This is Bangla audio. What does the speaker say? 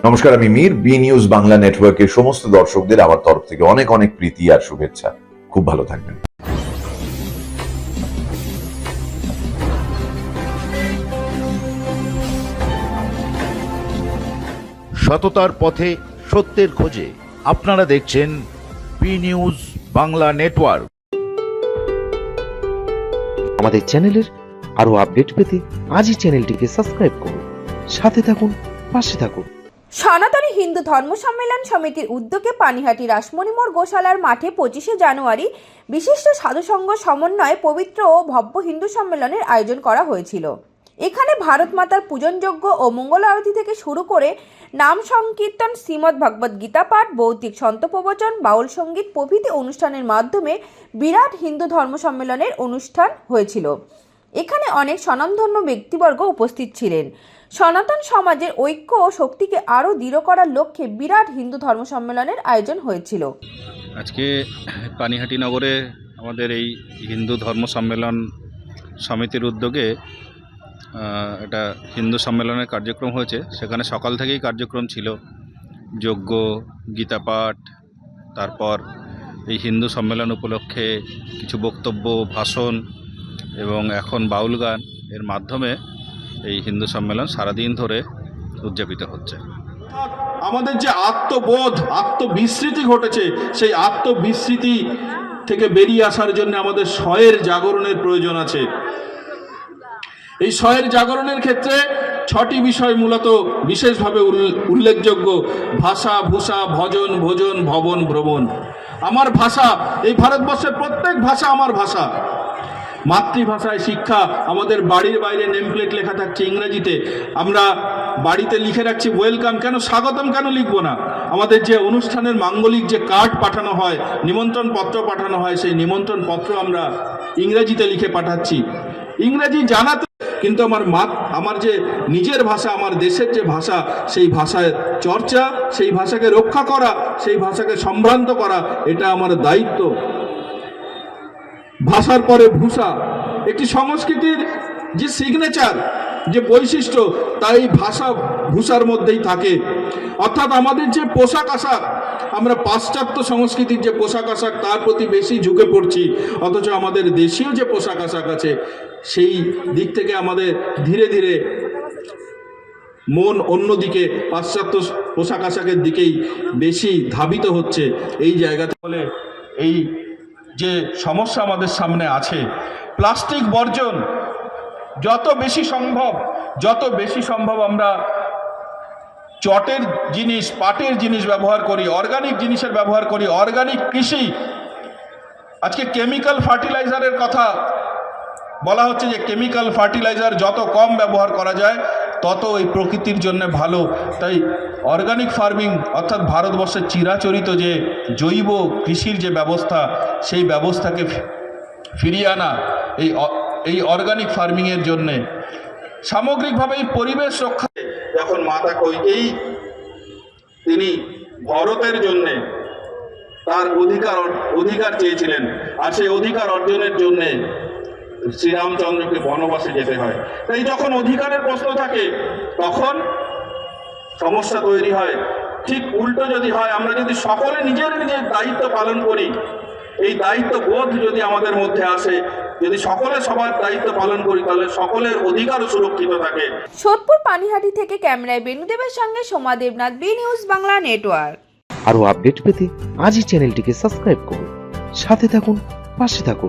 নমস্কার, আমি মীর। বি নিউজ বাংলা নেটওয়ার্কের সমস্ত দর্শকদের আমার তরফ থেকে অনেক অনেক প্রীতি আর শুভেচ্ছা। খুব ভালো থাকবেন। সততার পথে সত্যের খোঁজে আপনারা দেখছেন বি নিউজ বাংলা নেটওয়ার্ক। আমাদের চ্যানেলের আরো আপডেট পেতে আজই চ্যানেলটিকে সাবস্ক্রাইব করুন, সাথে থাকুন, পাশে থাকুন। সনাতনী হিন্দু ধর্ম সম্মেলন সমিতির উদ্যোগে পানিহাটি রাসমণি মোড় গোশালার মাঠে 25শে জানুয়ারি বিশিষ্ট সাধুসংঘ সমন্বয়ে পবিত্র ও ভব্য হিন্দু সম্মেলনের আয়োজন করা হয়েছিল। এখানে ভারত মাতার পূজনযোগ্য ও মঙ্গল আরতি থেকে শুরু করে নাম সংকীর্তন, শ্রীমদ্ ভগবদ গীতা পাঠ, ভৌতিক সন্ত প্রবচন, বাউল সঙ্গীত প্রভৃতি অনুষ্ঠানের মাধ্যমে বিরাট হিন্দু ধর্ম সম্মেলনের অনুষ্ঠান হয়েছিল। এখানে অনেক স্বনামধন্য ব্যক্তিবর্গ উপস্থিত ছিলেন। সনাতন সমাজের ঐক্য ও শক্তিকে আরও দৃঢ় করার লক্ষ্যে বিরাট হিন্দু ধর্ম সম্মেলনের আয়োজন হয়েছিল। আজকে পানিহাটি নগরে আমাদের এই হিন্দু ধর্ম সম্মেলন সমিতির উদ্যোগে একটা হিন্দু সম্মেলনের কার্যক্রম হয়েছে। সেখানে সকাল থেকেই কার্যক্রম ছিল, যজ্ঞ, গীতা পাঠ, তারপর এই হিন্দু সম্মেলন উপলক্ষে কিছু বক্তব্য, ভাষণ এবং এখন বাউল গান এর মাধ্যমে এই হিন্দু সম্মেলন সারাদিন ধরে উদযাপিত হচ্ছে। আমাদের যে আত্মবোধ, আত্মবিস্মৃতি ঘটেছে, সেই আত্মবিস্মৃতি থেকে বেরিয়ে আসার জন্য আমাদের স্বয়ের জাগরণের প্রয়োজন আছে। এই স্বয়ের জাগরণের ক্ষেত্রে 6টি বিষয় মূলত বিশেষভাবে উল্লেখযোগ্য: ভাষা, ভূষা, ভজন, ভোজন, ভবন, ভ্রমণ। আমার ভাষা, এই ভারতবর্ষের প্রত্যেক ভাষা আমার ভাষা। মাতৃভাষায় শিক্ষা। আমাদের বাড়ির বাইরে নেমপ্লেট লেখা থাকছে ইংরেজিতে, আমরা বাড়িতে লিখে রাখছি ওয়েলকাম। কেন স্বাগতম কেন লিখবো না? আমাদের যে অনুষ্ঠানের মাঙ্গলিক যে কার্ড পাঠানো হয়, নিমন্ত্রণ পত্র পাঠানো হয়, সেই নিমন্ত্রণ পত্র আমরা ইংরেজিতে লিখে পাঠাচ্ছি। ইংরেজি জানাতে, কিন্তু আমার যে নিজের ভাষা, আমার দেশের যে ভাষা, সেই ভাষায় চর্চা, সেই ভাষাকে রক্ষা করা, সেই ভাষাকে সম্ভ্রান্ত করা, এটা আমার দায়িত্ব। ভাষার পরে ভূষা। একটি সংস্কৃতির যে সিগনেচার, যে বৈশিষ্ট্য, তাই ভাষা ভূষার মধ্যেই থাকে। অর্থাৎ আমাদের যে পোশাক আশাক, আমরা পাশ্চাত্য সংস্কৃতির যে পোশাক আশাক তার প্রতি বেশি ঝুঁকে পড়ছি, অথচ আমাদের দেশীয় যে পোশাক আশাক আছে সেই দিক থেকে আমাদের ধীরে ধীরে মন অন্যদিকে, পাশ্চাত্য পোশাক আশাকের দিকেই বেশি ধাবিত হচ্ছে। এই জায়গাতে বলে এই যে সমস্যা আমাদের সামনে আছে, প্লাস্টিক বর্জন যত বেশি সম্ভব আমরা চটের জিনিস, পাটের জিনিস ব্যবহার করি, অর্গানিক জিনিসের ব্যবহার করি, অর্গানিক কৃষি। আজকে কেমিক্যাল ফার্টিলাইজারের কথা বলা হচ্ছে যে কেমিক্যাল ফার্টিলাইজার যত কম ব্যবহার করা যায় তত এই প্রকৃতির জন্য ভালো। তাই অর্গানিক ফার্মিং, অর্থাৎ ভারতবর্ষের চিরাচরিত যে জৈব কৃষির যে ব্যবস্থা, সেই ব্যবস্থাকে ফিরিয়ে আনা এই অর্গানিক ফার্মিংয়ের জন্যে, সামগ্রিকভাবে এই পরিবেশ রক্ষা। যখন মাতা কৈকেয়ী তিনি ভরতের জন্যে তার অধিকার চেয়েছিলেন, আর সেই অধিকার অর্জনের জন্যে শ্রীরামচন্দ্রকে বনবাসে যেতে হয়। তাই যখন অধিকারের প্রশ্ন থাকে তখন সমস্যা তৈরি হয়। ঠিক উল্টো যদি হয়, আমরা যদি সকলে নিজের দায়িত্ব পালন করি, এই দায়িত্ব বোধ যদি আমাদের মধ্যে আসে, যদি সকলে সবার দায়িত্ব পালন করি, তাহলে সকলের অধিকারও সুরক্ষিত থাকে। সোদপুর পানিহাটি থেকে ক্যামেরায় বেনুদেবের সঙ্গে Soma Debnath, B news Bangla network. আরো আপডেট পেতে আজই চ্যানেলটিকে সাবস্ক্রাইব করুন, সাথে থাকুন, পাশে থাকুন।